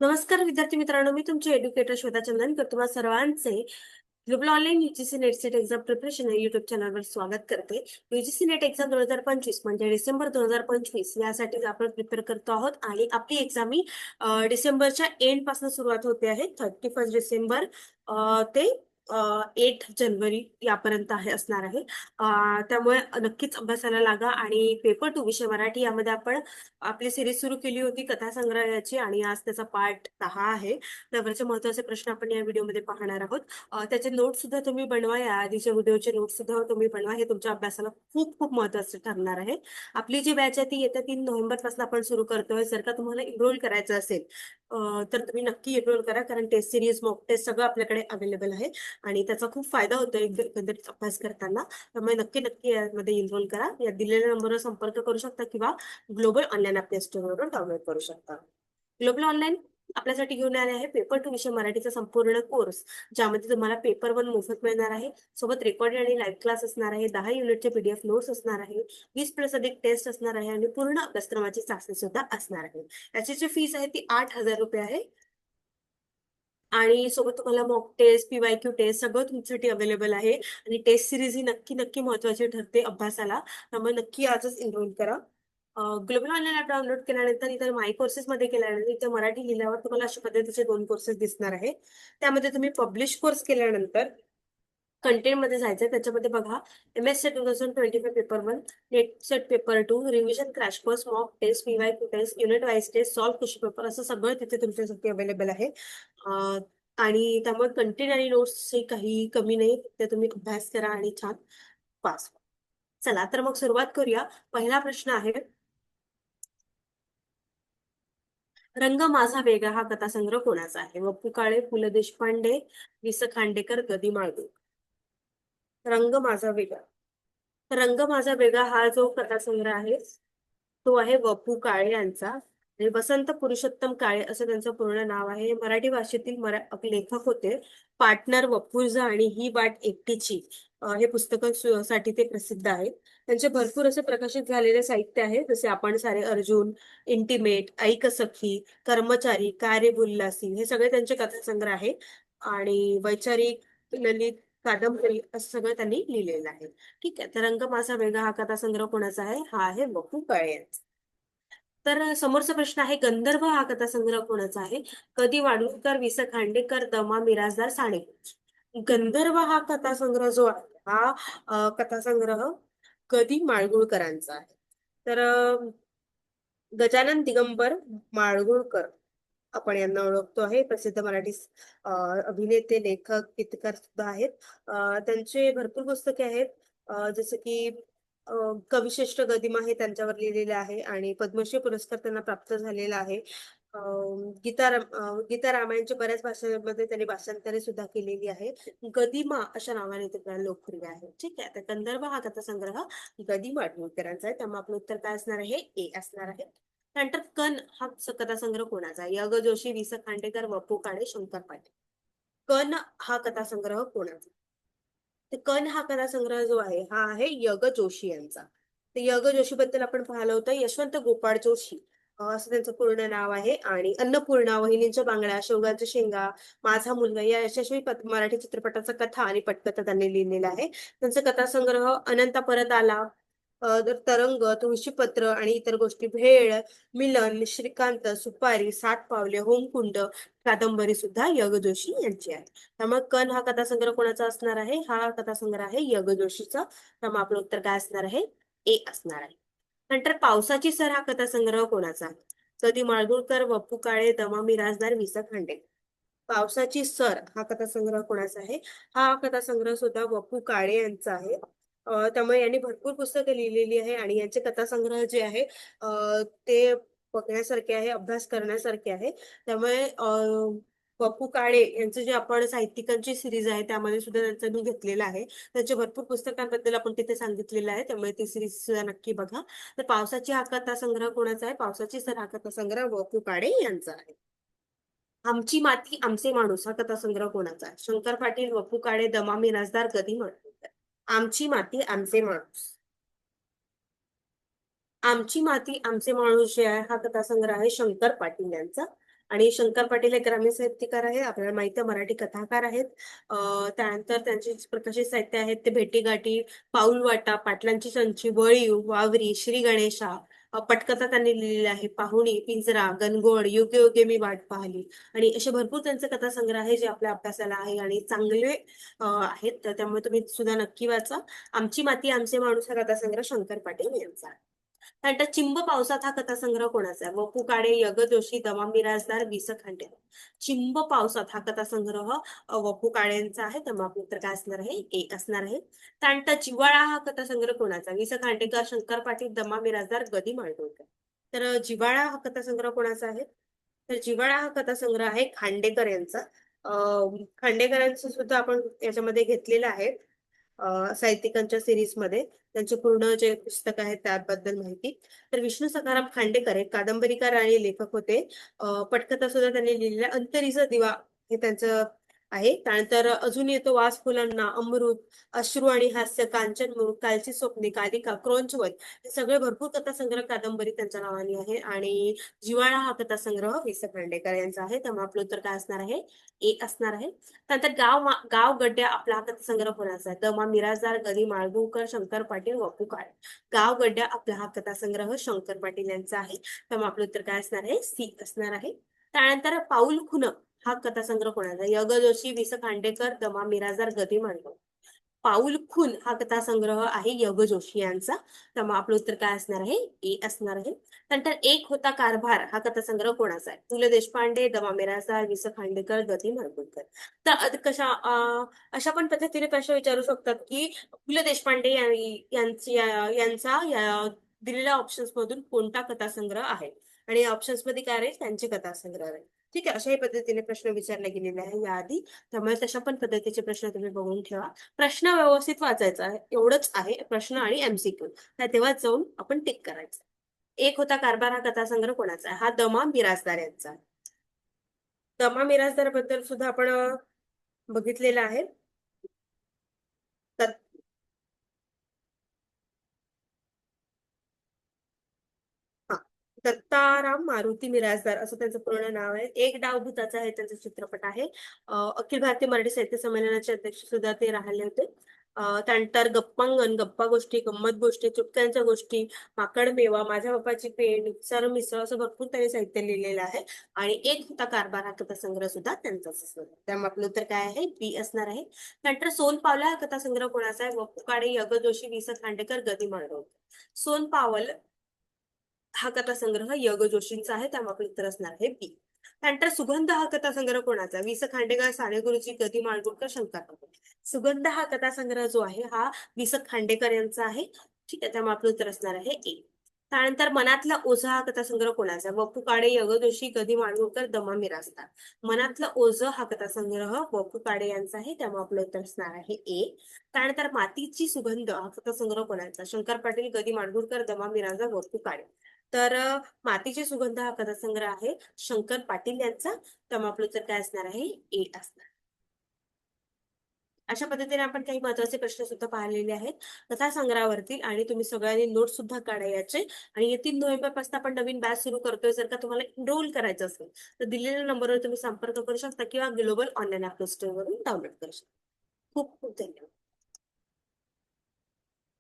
नमस्कार विद्यार्थी मित्रांनो, मी तुमचे एज्युकेटर श्वेता चंदनकर तुम्हा सर्वांचे global online UGC net set exam preparation या युट्यूब चॅनलवर स्वागत करते. यूजीसी नेट एक्झाम 2025 म्हणजे डिसेंबर 2025 यासाठी आपण प्रिपेअर करतो आहोत आणि आपली एक्झाम ही डिसेंबरच्या एंड पासून सुरुवात होते आहे. 31 डिसेंबर ते 8 जानेवारी यापर्यंत असणार आहे. त्यामुळे नक्कीच अभ्यासाला लागा आणि पेपर 2 विषय मराठी यामध्ये आपण आपली सिरीज सुरू केली होती कथा संग्रहाची आणि आज त्याचा पार्ट 10 आहे. त्यावरचे महत्वाचे प्रश्न आपण या व्हिडिओमध्ये पाहणार आहोत. त्याचे नोट सुद्धा तुम्ही बनवा, या आधीच्या व्हिडिओचे नोट सुद्धा तुम्ही बनवा. हे तुमच्या अभ्यासाला खूप खूप महत्वाचे ठरणार आहे. आपली जी बॅच आहे ती येत्या 3 नोव्हेंबर पासून आपण सुरू करतोय. जर का तुम्हाला एनरोल करायचं असेल तर तुम्ही नक्की एनरोल करा, कारण टेस्ट सिरीज मॉक टेस्ट सगळं आपल्याकडे अवेलेबल आहे आणि त्याचा खूप फायदा होतो एकंदरीत अभ्यास करताना. त्यामुळे नक्की नक्की यामध्ये एनरोल करा. या दिलेल्या नंबरवर संपर्क करू शकता किंवा ग्लोबल ऑनलाईन ॲप प्ले स्टोअरवरून डाउनलोड करू शकता. ग्लोबल ऑनलाईन आपल्यासाठी घेऊन आले आहे पेपर 2 विषय मराठीचा संपूर्ण कोर्स, ज्यामध्ये तुम्हाला पेपर 1 मोफत मिळणार आहे. सोबत रेकॉर्डेड आणि लाईव्ह क्लास असणार आहे. 10 युनिटचे पीडीएफ नोट्स असणार आहे. 20+ अधिक टेस्ट असणार आहे आणि पूर्ण अभ्यासक्रमाची चाचणी सुद्धा असणार आहे. याची जी फीस आहे ती 8,000 रुपये आहे आणि सोबत तुम्हाला मॉक टेस्ट, पीवायक्यू टेस्ट सगळं तुमच्यासाठी अवेलेबल आहे. आणि टेस्ट सिरीज ही नक्की नक्की महत्वाची ठरते अभ्यासाला. त्यामुळे नक्की आजच एनरोल करा. ग्लोबल ऑनलाईन ॲप डाउनलोड केल्यानंतर इतर माय कोर्सेस मध्ये केल्यानंतर इथे मराठी लिहिल्यावर तुम्हाला अशा पद्धतीचे 2 कोर्सेस दिसणार आहे. त्यामध्ये तुम्ही पब्लिश कोर्स केल्यानंतर कंटेंट मध्ये जायचंय. त्याच्यामध्ये बघा, MS set 2025 paper 1, net set paper 2, revision crash course, mock test, PYQ test, unit wise test, solve question paper असं सगळं तिथे तुमच्यासाठी अवेलेबल आहे. आणि त्यामुळे कंटेंट आणि नोट्सची काही कमी नाही. ते तुम्ही अभ्यास करा आणि छान पास. चला तर मग सुरुवात करूया. पहिला प्रश्न आहे, रंग माझा वेगळा हा कथासंग्रह कोणाचा आहे? वपू काळे, पु ल देशपांडे, वि स खांडेकर, ग. दी. माळगुळ. रंग माझा वेगळा. रंग माझा वेगळा हा जो कथासंग्रह आहे तो आहे वपू काळे यांचा. आणि वसंत पुरुषोत्तम काळे असं त्यांचं पूर्ण नाव आहे. मराठी भाषेतील लेखक होते. पार्टनर वपुर्झा आणि ही वाट एकटीची हे साठी ते प्रसिद्ध आहेत. त्यांचे भरपूर असे प्रकाशित झालेले साहित्य आहे, जसे आपण सारे अर्जुन, इंटिमेट, ऐक सखी, कर्मचारी, कार्य उल्हासी हे सगळे त्यांचे कथासंग्रह आहे. आणि वैचारिक, ललित, कादंबरी असं सगळं त्यांनी लिहिलेलं आहे. ठीक आहे, तर रंग माझा वेगळा हा कथासंग्रह कोणाचा आहे? हा आहे वपू काळे यांचा. तर समोरचा प्रश्न आहे, गंधर्व हा कथासंग्रह कोणाचा आहे? कधी वाडूळकर, वि स खांडेकर, द. मा. मिरासदार, साने. गंधर्व हा कथासंग्रह जो आहे हा कथासंग्रह कधी माडगुळकरांचा आहे. तर गजानन दिगंबर माडगुळकर आपण यांना ओळखतो आहे. प्रसिद्ध मराठी अभिनेते, लेखक, गीतकार सुद्धा आहेत. त्यांचे भरपूर पुस्तके आहेत. जसे की कविश्रेष्ठ गदिमा हे त्यांच्यावर लिहिलेले आहे आणि पद्मश्री पुरस्कार त्यांना प्राप्त झालेला आहे. गीता रामायणच्या बऱ्याच भाषांमध्ये त्यांनी भाषांतरे सुद्धा केलेली आहे. गदिमा अशा नावाने ते फार लोकप्रिय आहे. ठीक आहे, तर गंधर्व हा कथासंग्रह गदिमा माडगुळकरांचा आहे. त्यामुळे आपलं उत्तर काय असणार आहे? ए असणार आहे. त्यानंतर कण हा कथासंग्रह कोणाचा आहे? य. ग. जोशी, वि स खांडेकर, वपू काळे, शंकर पाटील. कण हा कथासंग्रह कोणाचा? तर कण हा कथासंग्रह जो आहे हा आहे य. ग. जोशी यांचा. तर य. ग. जोशी बद्दल आपण पाहिलं होतं. यशवंत गोपाळ जोशी असं त्यांचं पूर्ण नाव आहे. आणि अन्नपूर्णा, वहिनींच्या बांगड्या, शेवगाच्या शेंगा, माझा मुलगा या यशस्वी मराठी चित्रपटाचा कथा आणि पटकथा त्यांनी लिहिलेला आहे. त्यांचा कथासंग्रह अनंता परत आला, तरंग, तुळशीपत्र आणि इतर गोष्टी, भेळ, मिलन, श्रीकांत, सुपारी, 7 पावले, होमकुंड कादंबरी सुद्धा य. ग. जोशी यांची आहे. त्यामुळे कण हा कथासंग्रह कोणाचा असणार आहे? हा कथासंग्रह आहे य. ग. जोशीचा. त्यामुळे आपलं उत्तर काय असणार आहे? ए असणार आहे. नंतर पावसाची सर हा कथासंग्रह कोणाचा आहे? कधी माडगुळकर, वपू काळे, द. मा. मिरासदार, वि स खांडेकर. पावसाची सर हा कथासंग्रह कोणाचा आहे? हा कथासंग्रह सुद्धा वपू काळे यांचा आहे. त्यामुळे यांनी भरपूर पुस्तकं लिहिलेली आहे आणि यांचे कथासंग्रह जे आहे ते बघण्यासारखे आहे, अभ्यास करण्यासारखे आहे. त्यामुळे वपू काळे यांचं जे आपण साहित्यिकांची सिरीज आहे त्यामध्ये सुद्धा त्यांचं मी घेतलेलं आहे. त्यांच्या भरपूर पुस्तकांबद्दल आपण तिथे सांगितलेलं आहे, त्यामुळे ती सिरीज सुद्धा नक्की बघा. तर पावसाची हा कथासंग्रह कोणाचा आहे? पावसाची सर हा कथासंग्रह वपू काळे यांचा आहे. आमची माती आमचे माणूस हा कथासंग्रह कोणाचा आहे? शंकर पाटील, वपू काळे, द. मा. मिरासदार, ग. दी. माडगुळकर. आमची माती आमचे माणूस. आमची माती आमचे माणूस जे आहे हा कथासंग्रह आहे शंकर पाटील यांचा. आणि शंकर पाटील हे ग्रामीण साहित्यकार आहे, आपल्याला माहिती आहे मराठी कथाकार आहेत. त्यानंतर त्यांचे प्रकाशित साहित्य आहेत ते भेटीगाठी, पाऊलवाटा, पाटलांची संची, बळीव, वावरी, श्री गणेशा. पटकथा त्यांनी लिहिलेली आहे, पाहुणी, पिंजरा, गणगोड, योगे योगे मी वाट पाहिली. आणि असे भरपूर त्यांचे कथासंग्रह आहे जे आपल्या अभ्यासाला आहे आणि चांगले आहेत. तर त्यामुळे तुम्ही सुद्धा नक्की वाचा. आमची माती आमचे माणूस हा कथासंग्रह शंकर पाटील यांचा आहे. त्यानंतर चिंब पावसात हा कथासंग्रह कोणाचा आहे? वपु काळे, यग जोशी, दमा मिरासदार, वि स खांडेकर. चिंब पावसात हा कथासंग्रह वपु काळेंचा आहे. तर मग आपलं उत्तर काय असणार आहे? ए असणार आहे. त्यानंतर जिव्हाळा हा कथासंग्रह कोणाचा? वि स खांडेकर, शंकर पाटील, दमा मिरासदार, गदी माडगूळकर. तर जिव्हाळा हा कथासंग्रह कोणाचा आहे? तर जिव्हाळा हा कथासंग्रह आहे खांडेकर यांचा. खांडेकरांचं सुद्धा आपण याच्यामध्ये घेतलेलं आहे साहित्यिकांच्या सिरीजमध्ये. त्यांचे पूर्ण जे पुस्तक आहे त्याबद्दल माहिती. तर विष्णू सखाराम खांडेकर हे कादंबरीकार आणि लेखक होते. पटकथा सुद्धा त्यांनी लिहिलेल्या अंतरीचा दिवा हे त्यांचं आहे. त्यानंतर अजून येतो वास फुलांना, अमृत, अश्रू आणि हास्य, कांचनमूर, कालची स्वप्ने, कालिका, क्रौंचवत. हे सगळे भरपूर कथासंग्रह कादंबरी त्यांच्या नावाने आहे. आणि जिव्हाळा हा कथासंग्रह वि स खांडेकर यांचा आहे. त्यामुळे आपलं उत्तर काय असणार आहे? ए असणार आहे. त्यानंतर गाव गड्ड्या आपला हा कथासंग्रह कोणाचा आहे? द मा मिरासदार, गदी माडगूळकर, शंकर पाटील, वपु काळे. गाव गड्ड्या आपला हा कथासंग्रह शंकर पाटील यांचा आहे. त्यामुळे आपलं उत्तर काय असणार आहे? सी असणार आहे. त्यानंतर पाऊल खुन हा कथासंग्रह कोणाचा आहे? य ग जोशी, वि स खांडेकर, द मा मिरासदार, गदी माडगूळकर. पाऊल खून हा कथासंग्रह आहे यग जोशी यांचा. त्यामुळे आपलं उत्तर काय असणार आहे? ए असणार आहे. नंतर एक होता कारभार हा कथासंग्रह कोणाचा आहे? पु ल देशपांडे, द मा मिरासदार, वि स खांडेकर, गदी माडगूळकर. तर अशा पण पद्धतीने प्रश्न विचारू शकतात की पु ल देशपांडे दिलेल्या ऑप्शन्स मधून कोणता कथासंग्रह आहे आणि ऑप्शन्स मध्ये काय राहील? त्यांचे कथासंग्रह राहील. ठीक आहे, अशाही पद्धतीने प्रश्न विचारले गेलेले आहे याआधी. त्यामुळे तशा पण पद्धतीचे प्रश्न तुम्ही बघून ठेवा. प्रश्न व्यवस्थित वाचायचा आहे, एवढंच आहे. प्रश्न आणि एमसीक्यू तेव्हा जाऊन आपण टिक करायचं. एक होता कारभार हा कथासंग्रह कोणाचा आहे? हा दमा मिरासदार यांचा आहे. दमा मिरासदार बद्दल सुद्धा आपण बघितलेलं आहे. तर हा, दत्ताराम मारुती मिरासदार असं त्यांचं पूर्ण नाव आहे. एक डाव भुताचा हे त्यांचा चित्रपट आहे. अखिल भारतीय मराठी साहित्य संमेलनाचे अध्यक्ष सुद्धा ते राहिले होते. त्यानंतर गप्पांगण, गप्पा गोष्टी, गंमत गोष्टी, चुटक्यांच्या गोष्टी, माकड मेवा, माझ्या बापाची पेंड, सर मिसळ असं भरपूर त्यांनी साहित्य लिहिलेलं आहे. आणि एक होता कारभार हा कथासंग्रह सुद्धा त्यांचाच असणार. त्यामुळे आपलं उत्तर काय आहे? बी असणार आहे. नंतर सोन पावला हा कथासंग्रह कोणाचा आहे? वपु काळे, य ग जोशी, वि स खांडेकर, गदी माडगूळकर. सोन पावल हा कथासंग्रह य ग जोशींचा आहे. त्यामुळे आपलं उत्तर असणार आहे बी. त्यानंतर सुगंध हा कथासंग्रह कोणाचा? वि स खांडेकर, साने गुरुजी, गदी माडगूळकर, शंकर पाटील. सुगंध हा कथासंग्रह जो आहे हा वि स खांडेकर यांचा आहे. ठीक आहे, त्यामुळे आपलं उत्तर असणार आहे ए. त्यानंतर मनातला ओझा हा कथासंग्रह कोणाचा? वपु काळे, य ग जोशी, गदी माडगूळकर, दमा मिरासदार. मनातलं ओझ हा कथासंग्रह वपु काळे यांचा आहे. त्यामुळे आपलं उत्तर असणार आहे ए. त्यानंतर मातीची सुगंध हा कथासंग्रह कोणाचा? शंकर पाटील, गदी माडगूळकर, दमा मिरासदार, वपु काळे. तर मातीचे सुगंध हा कथासंग्रह आहे शंकर पाटील यांचा. त्यामुळे आपलं उत्तर काय असणार आहे? ए असणार. अशा पद्धतीने आपण काही महत्वाचे प्रश्न सुद्धा पाहिलेले आहेत कथासंग्रहावरती. आणि तुम्ही सगळ्यांनी नोट सुद्धा काढायचे. आणि 3 नोव्हेंबर पासून आपण नवीन बॅच सुरू करतोय. जर का तुम्हाला एनरोल करायचं असेल तर दिलेल्या नंबरवर तुम्ही संपर्क करू शकता किंवा ग्लोबल ऑनलाईन ऍप स्टोअर वरून डाउनलोड करू शकता. खूप खूप धन्यवाद.